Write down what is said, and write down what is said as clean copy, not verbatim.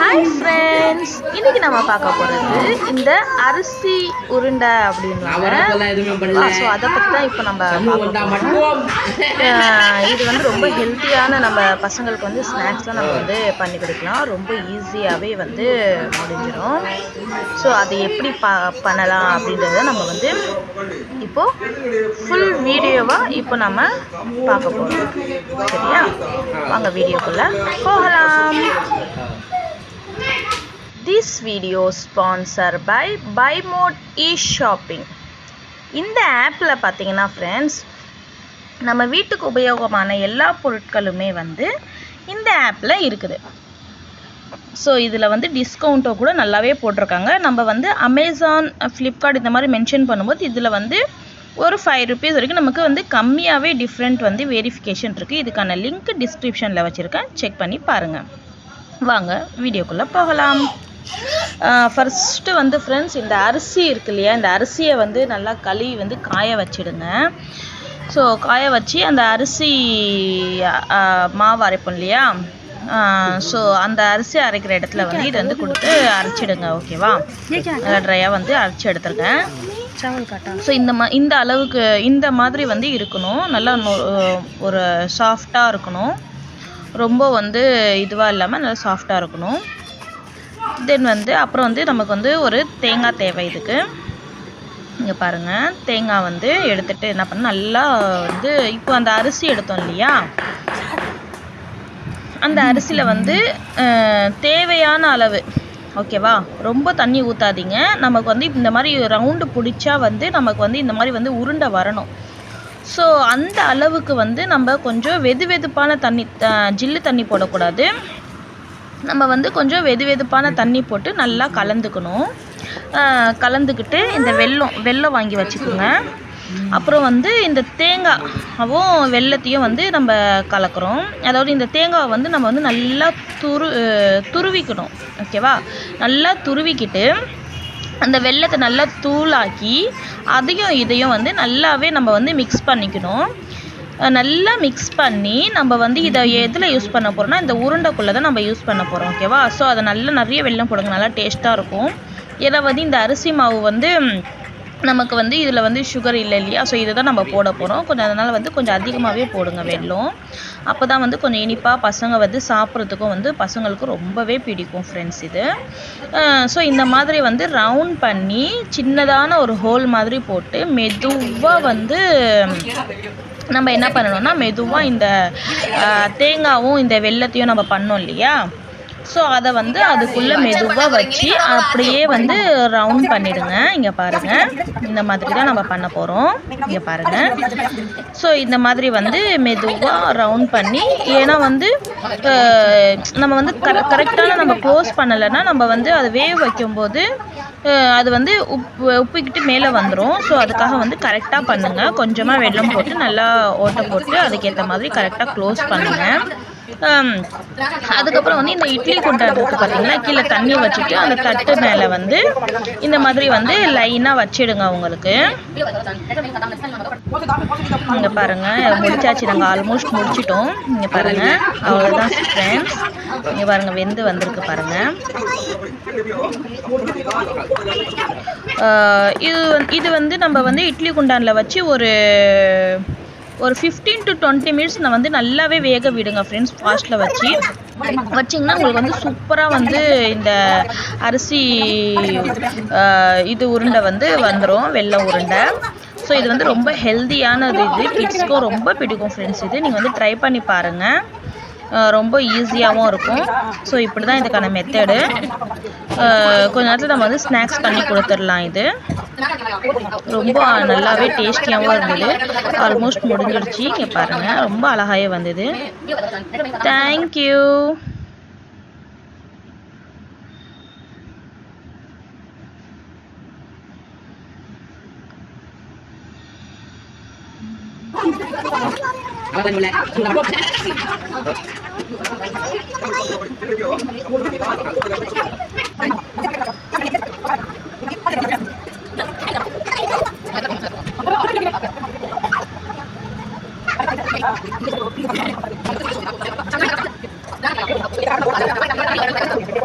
Hi friends, இன்னைக்கு நம்ம பார்க்க போகிறது இந்த அரிசி உருண்டை அப்படின்வாங்க. ஸோ அதை பற்றி தான் இப்போ நம்ம பார்ப்போம். இது வந்து ரொம்ப ஹெல்த்தியான நம்ம பசங்களுக்கு வந்து ஸ்நாக்ஸ்லாம் நம்ம வந்து பண்ணி கொடுக்கலாம். ரொம்ப ஈஸியாகவே வந்து முடிஞ்சிடும். ஸோ அதை எப்படி பண்ணலாம் அப்படின்றத நம்ம வந்து இப்போது ஃபுல் வீடியோவாக இப்போ நம்ம பார்க்க போகிறோம். சரியா, வாங்க வீடியோக்குள்ளே போகலாம். This video sponsored by Buy Mode e-shopping. இந்த ஆப்பில் பார்த்தீங்கன்னா ஃப்ரெண்ட்ஸ், நம்ம வீட்டுக்கு உபயோகமான எல்லா பொருட்களுமே வந்து இந்த ஆப்பில் இருக்குது. ஸோ இதில் வந்து டிஸ்கவுண்ட்டோ கூட நல்லாவே போட்டிருக்காங்க. நம்ம வந்து அமேசான், ஃப்ளிப்கார்ட் இந்த மாதிரி மென்ஷன் பண்ணும்போது இதில் வந்து ஒரு 5 rupees வரைக்கும் நமக்கு வந்து கம்மியாகவே டிஃப்ரெண்ட் வந்து வெரிஃபிகேஷன் இருக்குது. இதுக்கான லிங்க் டிஸ்கிரிப்ஷனில் வச்சுருக்கேன், செக் பண்ணி பாருங்கள். வாங்க வீடியோக்குள்ளே போகலாம். ஃபர்ஸ்ட்டு வந்து ஃப்ரெண்ட்ஸ், இந்த அரிசி இருக்கு இல்லையா, இந்த அரிசியை வந்து நல்லா கழுவி வந்து காய வச்சிடுங்க. ஸோ காய வச்சு அந்த அரிசி மாவு அரைப்போம் இல்லையா, ஸோ அந்த அரிசி அரைக்கிற இடத்துல வந்து இதை வந்து கொடுத்து அரைச்சிடுங்க. ஓகேவா, நல்லா ட்ரையாக வந்து அரைச்சி எடுத்துருக்கேன். ஸோ இந்த அளவுக்கு இந்த மாதிரி வந்து இருக்கணும். நல்லா ஒரு சாஃப்டாக இருக்கணும். ரொம்ப வந்து இதுவாக இல்லாமல் நல்லா சாஃப்டாக இருக்கணும். தென் வந்து அப்புறம் வந்து நமக்கு வந்து ஒரு தேங்காய் தேவை. இதுக்கு இங்கே பாருங்கள், தேங்காய் வந்து எடுத்துகிட்டு என்ன பண்ண நல்லா வந்து இப்போ அந்த அரிசி எடுத்தோம் இல்லையா, அந்த அரிசியில் வந்து தேவையான அளவு, ஓகேவா, ரொம்ப தண்ணி ஊற்றாதீங்க. நமக்கு வந்து இந்த மாதிரி ரவுண்டு பிடிச்சா வந்து நமக்கு வந்து இந்த மாதிரி வந்து உருண்டை வரணும். ஸோ அந்த அளவுக்கு வந்து நம்ம கொஞ்சம் வெதுவெதுப்பான தண்ணி, ஜில்லு தண்ணி போடக்கூடாது. நம்ம வந்து கொஞ்சம் வெதுவெதுப்பான தண்ணி போட்டு நல்லா கலந்துக்கணும். கலந்துக்கிட்டு இந்த வெல்லம் வாங்கி வச்சுக்கோங்க. அப்புறம் வந்து இந்த தேங்காவும் வெல்லத்தையும் வந்து நம்ம கலக்கிறோம். அதாவது இந்த தேங்காவை வந்து நம்ம வந்து நல்லா துருவிக்கணும். ஓகேவா, நல்லா துருவிக்கிட்டு அந்த வெல்லத்தை நல்லா தூளாக்கி அதையும் இதையும் வந்து நல்லாவே நம்ம வந்து மிக்ஸ் பண்ணிக்கணும். நல்லா மிக்ஸ் பண்ணி நம்ம வந்து இதை எதில் யூஸ் பண்ண போகிறோம்னா இந்த உருண்டைக்குள்ளே தான் நம்ம யூஸ் பண்ண போகிறோம். ஓகேவா, ஸோ அதை நல்லா நிறைய வெல்லம் போடுங்க, நல்லா டேஸ்ட்டாக இருக்கும். ஏன்னா வந்து இந்த அரிசி மாவு வந்து நமக்கு வந்து இதில் வந்து சுகர் இல்லை இல்லையா, ஸோ இதை தான் நம்ம போட போகிறோம். கொஞ்சம் அதனால் வந்து கொஞ்சம் அதிகமாகவே போடுங்க வெல்லம். அப்போ தான் வந்து கொஞ்சம் இனிப்பாக பசங்க வந்து சாப்பிட்றதுக்கும் வந்து பசங்களுக்கு ரொம்பவே பிடிக்கும் ஃப்ரெண்ட்ஸ் இது. ஸோ இந்த மாதிரி வந்து ரவுண்ட் பண்ணி சின்னதான ஒரு ஹோல் மாதிரி போட்டு மெதுவாக வந்து நம்ம என்ன பண்ணணும்னா, மெதுவாக இந்த தேங்காவும் இந்த வெல்லத்தையும் நம்ம பண்ணோம் இல்லையா, ஸோ அதை வந்து அதுக்குள்ளே மெதுவாக வச்சு அப்படியே வந்து ரவுண்ட் பண்ணிடுங்க. இங்கே பாருங்கள், இந்த மாதிரி தான் நம்ம பண்ண போகிறோம். இங்கே பாருங்கள், ஸோ இந்த மாதிரி வந்து மெதுவாக ரவுண்ட் பண்ணி, ஏன்னா வந்து நம்ம வந்து கரெக்டான நம்ம க்ளோஸ் பண்ணலைன்னா நம்ம வந்து அதை வேக வைக்கும்போது அது வந்து உப்பிக்கிட்டு மேலே வந்துடும். ஸோ அதுக்காக வந்து கரெக்டாக பண்ணுங்கள். கொஞ்சமாக வெல்லம் போட்டு நல்லா ஓட்டை போட்டு அதுக்கேற்ற மாதிரி கரெக்டாக க்ளோஸ் பண்ணுங்கள். அதுக்கப்புறம் வந்து இந்த இட்லி குண்டாடுறதுக்கு பார்த்தீங்கன்னா கீழே தண்ணி வச்சுட்டு அந்த தட்டு மேலே வந்து இந்த மாதிரி வந்து லைனாக வச்சிடுங்க. உங்களுக்கு இங்கே பாருங்கள், முடிச்சாச்சு, நாங்கள் ஆல்மோஸ்ட் முடிச்சிட்டோம். இங்கே பாருங்கள், அவ்வளோதான் ஃப்ரெண்ட்ஸ். இங்கே பாருங்கள், வெந்து வந்திருக்கு பாருங்கள். இது வந்து நம்ம வந்து இட்லி குண்டானில் வச்சு ஒரு 15 to 20 minutes நான் வந்து நல்லாவே வேக விடுங்க ஃப்ரெண்ட்ஸ். ஃபாஸ்ட்டில் வச்சிங்கன்னா உங்களுக்கு வந்து சூப்பராக வந்து இந்த அரிசி இது உருண்டை வந்து வந்துடும், வெல்லம் உருண்டை. ஸோ இது வந்து ரொம்ப ஹெல்த்தியானது. இது கிட்ஸ்க்கும் ரொம்ப பிடிக்கும் ஃப்ரெண்ட்ஸ். இது நீங்கள் வந்து ட்ரை பண்ணி பாருங்கள், ரொம்ப ஈஸியாகவும் இருக்கும். ஸோ இப்படி தான் இதுக்கான மெத்தடு. கொஞ்ச நேரத்தில் நம்ம வந்து ஸ்நாக்ஸ் பண்ணி கொடுத்துடலாம். இது ரொம்ப நல்லாவே டேஸ்டியாகவும் இருந்தது. ஆல்மோஸ்ட் முடிஞ்சிடுச்சு. இங்கே பாருங்கள், ரொம்ப அழகாகவே வந்தது. தேங்க்யூ. Thank you.